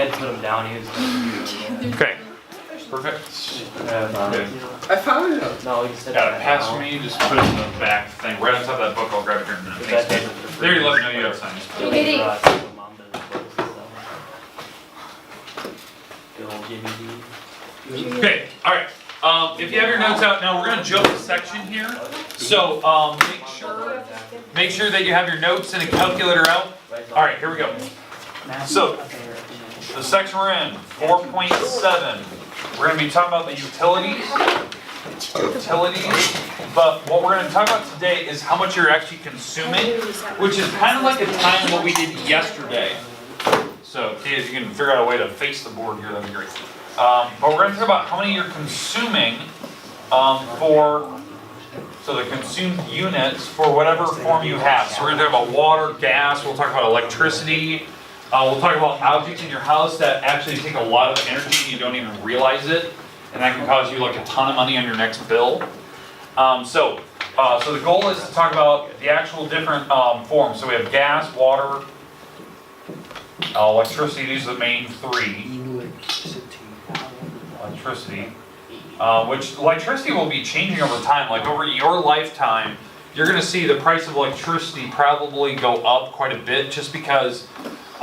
had to put him down. He was. Okay. Perfect. I found it. No, he said. Got it. Pass for me. Just put it in the back thing, right on top of that book. I'll grab it here in a minute. Thanks, Dave. They already let me know you have signs. Good old Jimmy D. Okay. All right. If you have your notes out now, we're gonna jump a section here. So make sure that you have your notes and a calculator out. All right. Here we go. So the section we're in, 4.7. We're going to be talking about the utilities, but what we're going to talk about today is how much you're actually consuming, which is kind of like a time what we did yesterday. So if you can figure out a way to face the board here, that'd be great. But we're going to talk about how many you're consuming so the consumed units for whatever form you have. So we're going to talk about water, gas, we'll talk about electricity. We'll talk about objects in your house that actually take a lot of energy and you don't even realize it, and that can cause you like a ton of money on your next bill. So the goal is to talk about the actual different forms. So we have gas, water, electricity. These are the main three. Electricity, which electricity will be changing over time. Like over your lifetime, you're going to see the price of electricity probably go up quite a bit, just because.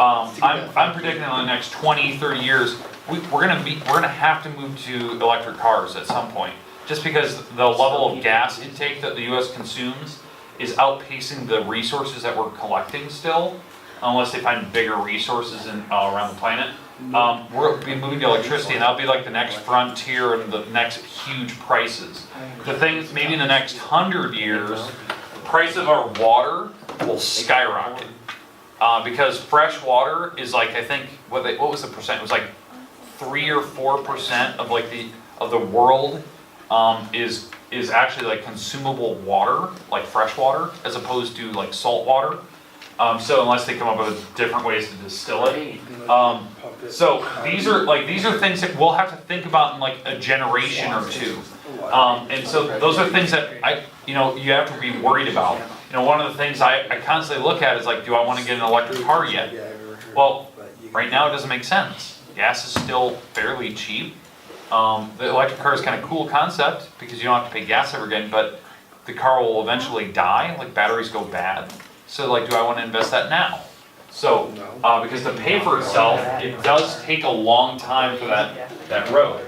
I'm predicting in the next 20, 30 years, we're gonna have to move to electric cars at some point, just because the level of gas intake that the U.S. consumes is outpacing the resources that we're collecting still, unless they find bigger resources around the planet. We'll be moving to electricity, and that'll be like the next frontier and the next huge prices. The thing is, maybe in the next 100 years, the price of our water will skyrocket. Because fresh water is like, I think, what was the percent? It was like 3 or 4% of like the world is actually like consumable water, like fresh water, as opposed to like salt water. So unless they come up with different ways to distill it. So these are things that we'll have to think about in like a generation or two. And so those are things that you have to be worried about. One of the things I constantly look at is like, do I want to get an electric car yet? Well, right now it doesn't make sense. Gas is still fairly cheap. The electric car is kind of a cool concept because you don't have to pay gas ever again, but the car will eventually die, like batteries go bad. So like, do I want to invest that now? So, because to pay for itself, it does take a long time for that road.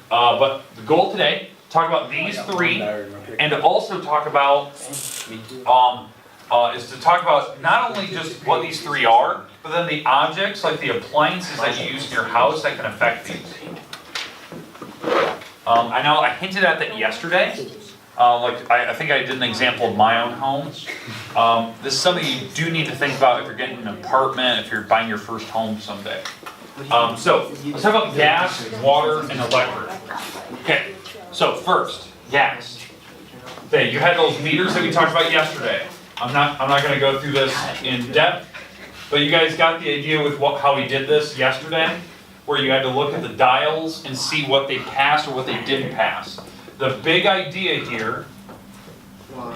But the goal today, talk about these three, and to also talk about is to talk about not only just what these three are, but then the objects, like the appliances that you use in your house that can affect these. I know I hinted at that yesterday. I think I did an example of my own home. This is something you do need to think about if you're getting an apartment, if you're buying your first home someday. So let's talk about gas, water, and electric. Okay, so first, gas. Okay, you had those meters that we talked about yesterday. I'm not going to go through this in depth, but you guys got the idea with how we did this yesterday, where you had to look at the dials and see what they passed or what they didn't pass. The big idea here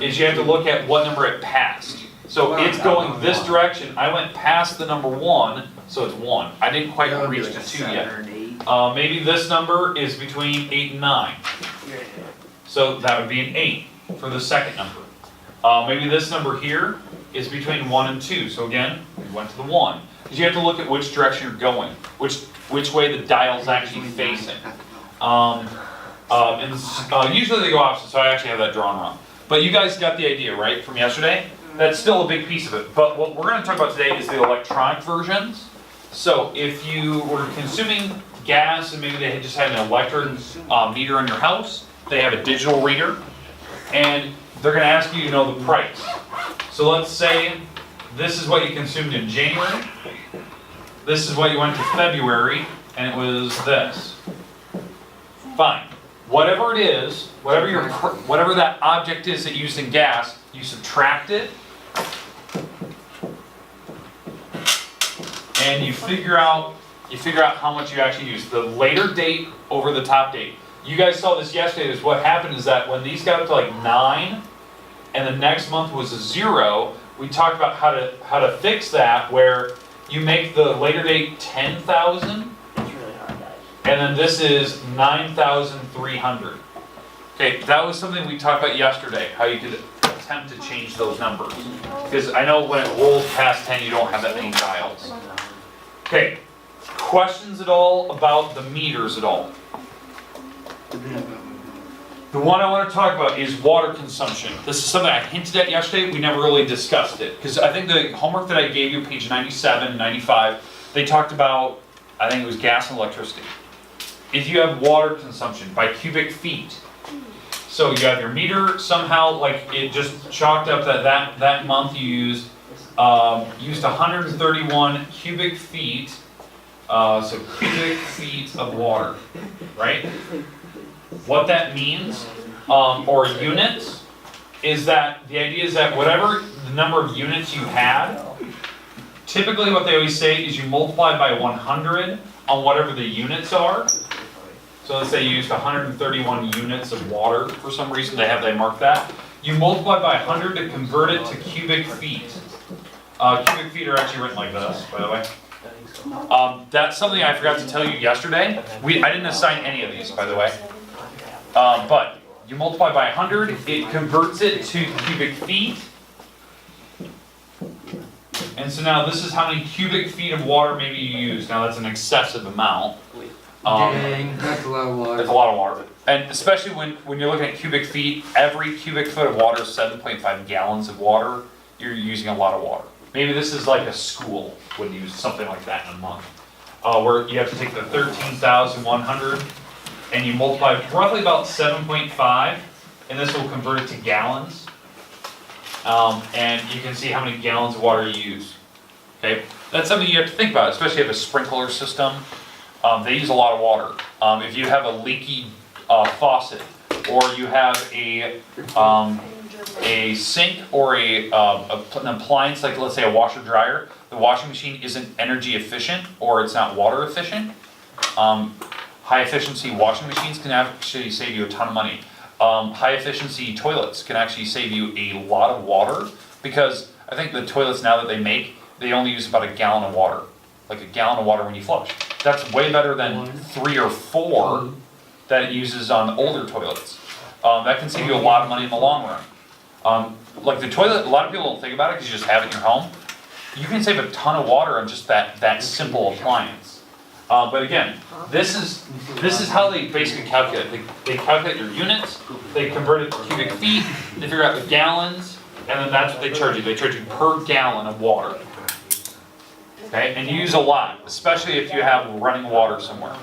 is you have to look at what number it passed. So it's going this direction. I went past the number 1, so it's 1. I didn't quite reach the 2 yet. Maybe this number is between 8 and 9. So that would be an 8 for the second number. Maybe this number here is between 1 and 2. So again, we went to the 1. Because you have to look at which direction you're going, which way the dial's actually facing. Usually they go opposite, so I actually have that drawn wrong. But you guys got the idea, right, from yesterday? That's still a big piece of it. But what we're going to talk about today is the electronic versions. So if you were consuming gas and maybe they just had an electric meter in your house, they have a digital reader, and they're going to ask you to know the price. So let's say this is what you consumed in January, this is what you went to February, and it was this. Fine. Whatever it is, whatever that object is that you used in gas, you subtract it, and you figure out how much you actually use. The later date over the top date. You guys saw this yesterday. Is what happened is that when these got up to like 9, and the next month was a 0, we talked about how to fix that, where you make the later date 10,000, It's really hard, guys. and then this is 9,300. Okay, that was something we talked about yesterday, how you could attempt to change those numbers. Because I know when it rolls past 10, you don't have that many dials. Okay, questions at all about the meters at all? The one I want to talk about is water consumption. This is something I hinted at yesterday, we never really discussed it. Because I think the homework that I gave you, page 97, 95, they talked about, I think it was gas and electricity. If you have water consumption by cubic feet, so you have your meter somehow, like it just chalked up that month you used 131 cubic feet, so cubic feet of water, right? What that means, or units, is that the idea is that whatever the number of units you had, typically what they always say is you multiply by 100 on whatever the units are. So let's say you used 131 units of water for some reason, they mark that. You multiply by 100 to convert it to cubic feet. Cubic feet are actually written like this, by the way. That's something I forgot to tell you yesterday. I didn't assign any of these, by the way. But you multiply by 100, it converts it to cubic feet. And so now this is how many cubic feet of water maybe you use. Now that's an excessive amount. Dang, that's a lot of water. It's a lot of water. And especially when you're looking at cubic feet, every cubic foot of water is 7.5 gallons of water. You're using a lot of water. Maybe this is like a school would use something like that in a month. Where you have to take the 13,100 and you multiply roughly about 7.5, and this will convert it to gallons. And you can see how many gallons of water you use. Okay, that's something you have to think about, especially if you have a sprinkler system. They use a lot of water. If you have a leaky faucet, or you have a sink or an appliance, like let's say a washer dryer, the washing machine isn't energy efficient or it's not water efficient. High efficiency washing machines can actually save you a ton of money. High efficiency toilets can actually save you a lot of water, because I think the toilets now that they make, they only use about a gallon of water. Like a gallon of water when you flush. That's way better than 3 or 4 that it uses on older toilets. That can save you a lot of money in the long run. Like the toilet, a lot of people don't think about it because you just have it in your home. You can save a ton of water on just that simple appliance. But again, this is how they basically calculate. They calculate your units, they convert it to cubic feet, they figure out the gallons, and then that's what they charge you. They charge you per gallon of water. Okay, and you use a lot, especially if you have running water somewhere.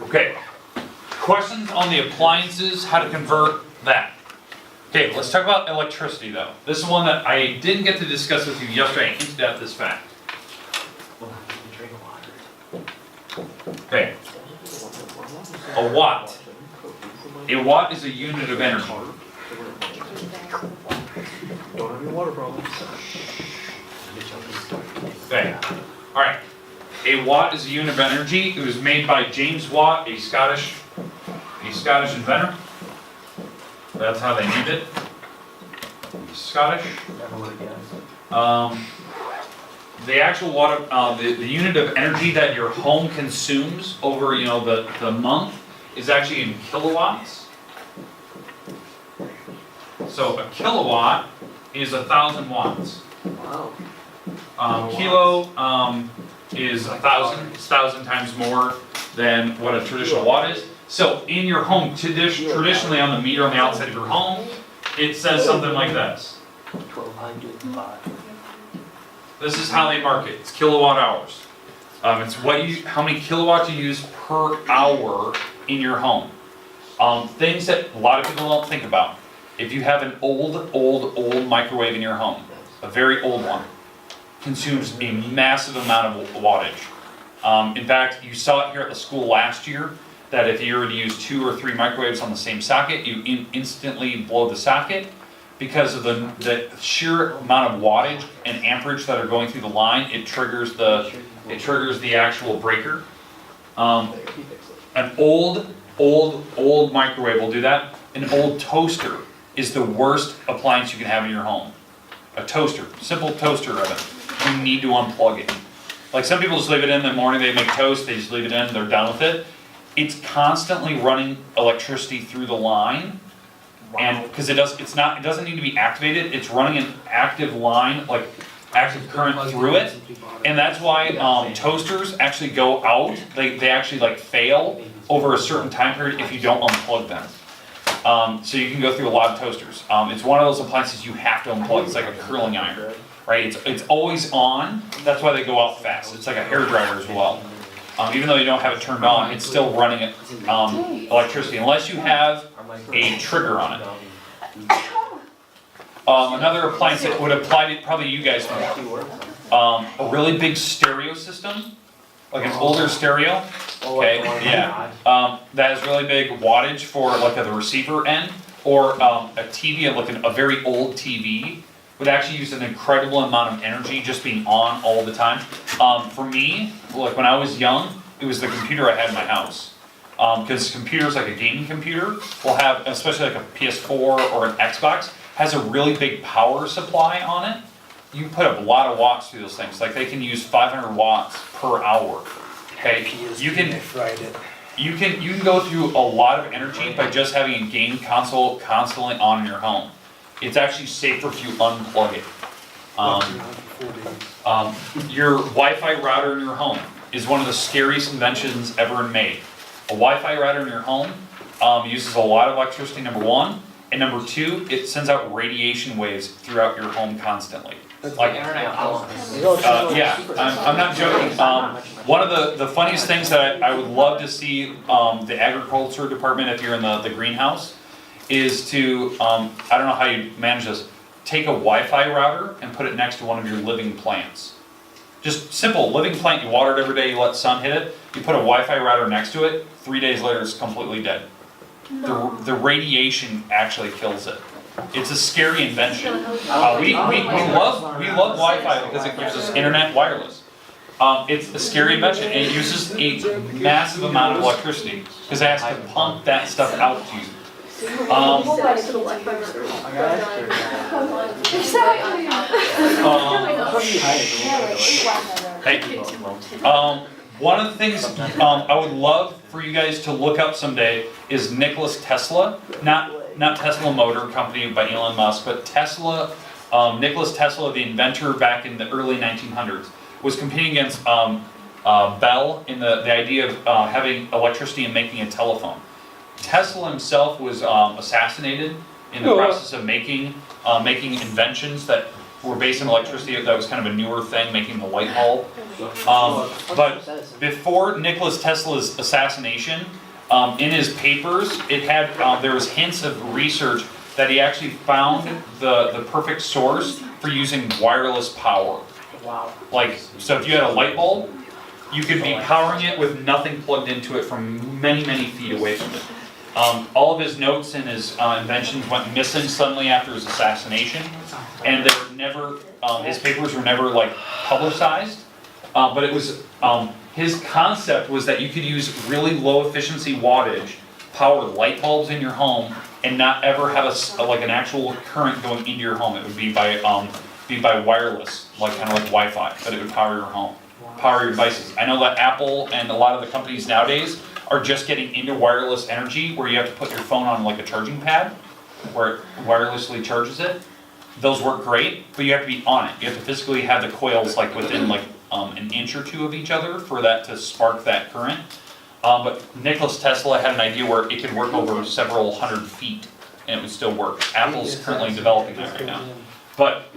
Okay, questions on the appliances, how to convert that. Okay, let's talk about electricity though. This is one that I didn't get to discuss with you yesterday. I hinted at this fact. Okay, a watt. A watt is a unit of energy. Don't have any water problems. Okay, alright. A watt is a unit of energy. It was made by James Watt, a Scottish inventor. That's how they named it. Scottish. The actual watt, the unit of energy that your home consumes over, the month is actually in kilowatts. So a kilowatt is 1,000 watts. Wow. Kilo is 1,000 times more than what a traditional watt is. So in your home, traditionally on the meter on the outside of your home, it says something like this. 1,205. This is how they mark it. It's kilowatt hours. It's how many kilowatts you use per hour in your home. Things that a lot of people don't think about. If you have an old microwave in your home, a very old one, consumes a massive amount of wattage. In fact, you saw it here at the school last year, that if you were to use 2 or 3 microwaves on the same socket, you instantly blow the socket because of the sheer amount of wattage and amperage that are going through the line. It triggers the actual breaker. An old microwave will do that. An old toaster is the worst appliance you can have in your home. A toaster, simple toaster oven. you need to unplug it. Like some people just leave it in the morning, they make toast, they just leave it in, they're done with it. It's constantly running electricity through the line. And, because it doesn't need to be activated, it's running an active line, like active current through it. And that's why, toasters actually go out, they actually like fail over a certain time period if you don't unplug them. So you can go through a lot of toasters. It's one of those appliances you have to unplug, it's like a curling iron, right? It's always on, that's why they go out fast. It's like a hairdryer as well. Even though you don't have it turned on, it's still running electricity, unless you have a trigger on it. Another appliance that would apply to probably you guys more. A really big stereo system, like an older stereo. Okay, yeah. That has really big wattage for like the receiver end, or a TV, like a very old TV, would actually use an incredible amount of energy just being on all the time. For me, like when I was young, it was the computer I had in my house. Because computers, like a gaming computer, will have, especially like a PS4 or an Xbox, has a really big power supply on it. You put a lot of watts through those things. Like they can use 500 watts per hour. Okay, you can go through a lot of energy by just having a game console constantly on in your home. It's actually safer if you unplug it. Your Wi-Fi router in your home is one of the scariest inventions ever made. A Wi-Fi router in your home uses a lot of electricity, number one, and number two, it sends out radiation waves throughout your home constantly. Like, yeah, I'm not joking. One of the funniest things that I would love to see the agriculture department, if you're in the greenhouse, is to, I don't know how you manage this, take a Wi-Fi router and put it next to one of your living plants. Just simple, living plant, you water it every day, you let the sun hit it, you put a Wi-Fi router next to it, 3 days later it's completely dead. The radiation actually kills it. It's a scary invention. We love Wi-Fi because it gives us internet wireless. It's a scary invention, and it uses a massive amount of electricity because it has to pump that stuff out to you. One of the things I would love for you guys to look up someday is Nikola Tesla, not Tesla Motor Company by Elon Musk, but Tesla. Nikola Tesla, the inventor back in the early 1900s, was competing against Bell in the idea of having electricity and making a telephone. Tesla himself was assassinated in the process of making inventions that were based on electricity. That was kind of a newer thing, making the light bulb. But before Nikola Tesla's assassination, in his papers, it had there was hints of research that he actually found the perfect source for using wireless power. Wow. Like, so if you had a light bulb, you could be powering it with nothing plugged into it from many, many feet away from it. All of his notes and his inventions went missing suddenly after his assassination, and they were never, his papers were never like publicized. But it was his concept was that you could use really low efficiency wattage, power light bulbs in your home, and not ever have like an actual current going into your home. It would be by wireless, like kind of like Wi-Fi, but it would power your home, power your devices. I know that Apple and a lot of the companies nowadays are just getting into wireless energy, where you have to put your phone on like a charging pad, where it wirelessly charges it. Those work great, but you have to be on it. You have to physically have the coils like within like an inch or two of each other for that to spark that current. But Nikola Tesla had an idea where it could work over several hundred feet, and it would still work. Apple's currently developing that right now. But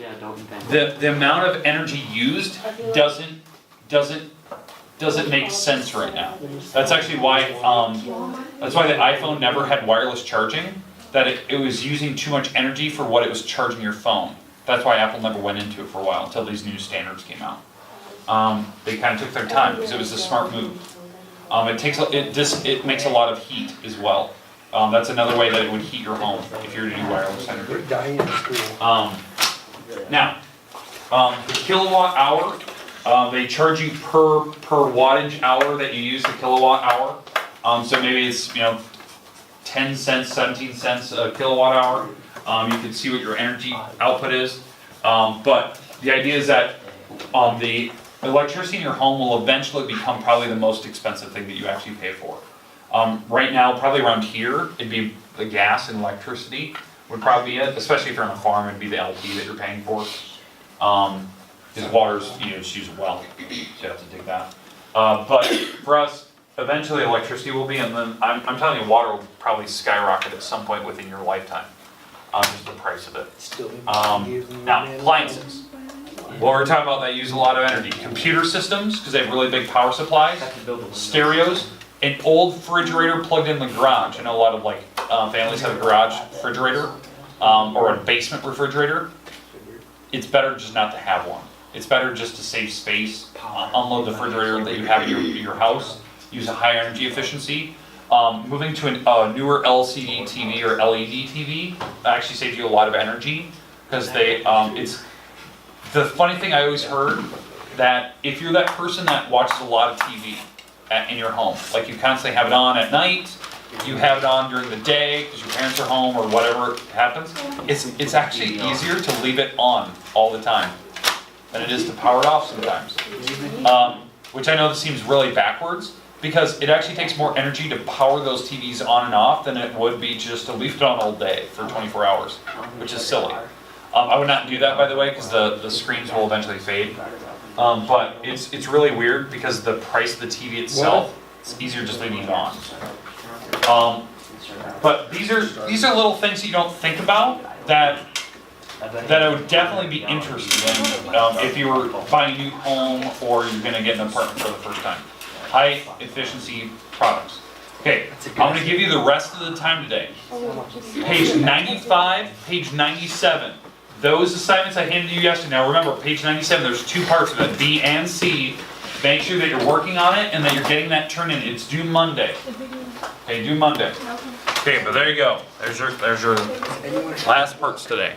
the amount of energy used doesn't make sense right now. That's actually why the iPhone never had wireless charging. That it was using too much energy for what it was charging your phone. That's why Apple never went into it for a while until these new standards came out. They kind of took their time because it was a smart move. It makes a lot of heat as well. That's another way that it would heat your home if you were to do wireless energy. Now, the kilowatt hour, they charge you per wattage hour that you use the kilowatt hour. So maybe it's 10 cents, 17 cents a kilowatt hour. You can see what your energy output is. But the idea is that the electricity in your home will eventually become probably the most expensive thing that you actually pay for. Right now, probably around here, it'd be the gas and electricity would probably be it, especially if you're on a farm, it'd be the LP that you're paying for. Because water's, just use a well, so you have to dig that. But for us, eventually electricity will be, and then I'm telling you, water will probably skyrocket at some point within your lifetime. Just the price of it. Now, appliances. Well, we're talking about that use a lot of energy. Computer systems, because they have really big power supplies. Stereos. An old refrigerator plugged in the garage. I know a lot of families have a garage refrigerator, or a basement refrigerator. It's better just not to have one. It's better just to save space, unload the refrigerator that you have in your house, use a higher energy efficiency. Moving to a newer LCD TV or LED TV actually saves you a lot of energy, because it's the funny thing I always heard, that if you're that person that watches a lot of TV in your home, like you constantly have it on at night, you have it on during the day because your parents are home or whatever happens, it's actually easier to leave it on all the time than it is to power it off sometimes. Which I know this seems really backwards, because it actually takes more energy to power those TVs on and off than it would be just to leave it on all day for 24 hours, which is silly. I would not do that, by the way, because the screens will eventually fade. But it's really weird because the price of the TV itself, it's easier just leaving it on. But these are little things that you don't think about that I would definitely be interested in if you were buying a new home or you're going to get an apartment for the first time. High efficiency products. Okay, I'm going to give you the rest of the time today. Page 95, page 97. Those assignments I handed you yesterday. Now remember, page 97, there's two parts of it, B and C. Make sure that you're working on it and that you're getting that turned in. It's due Monday. Okay, due Monday. Okay, but there you go. There's your last parts today.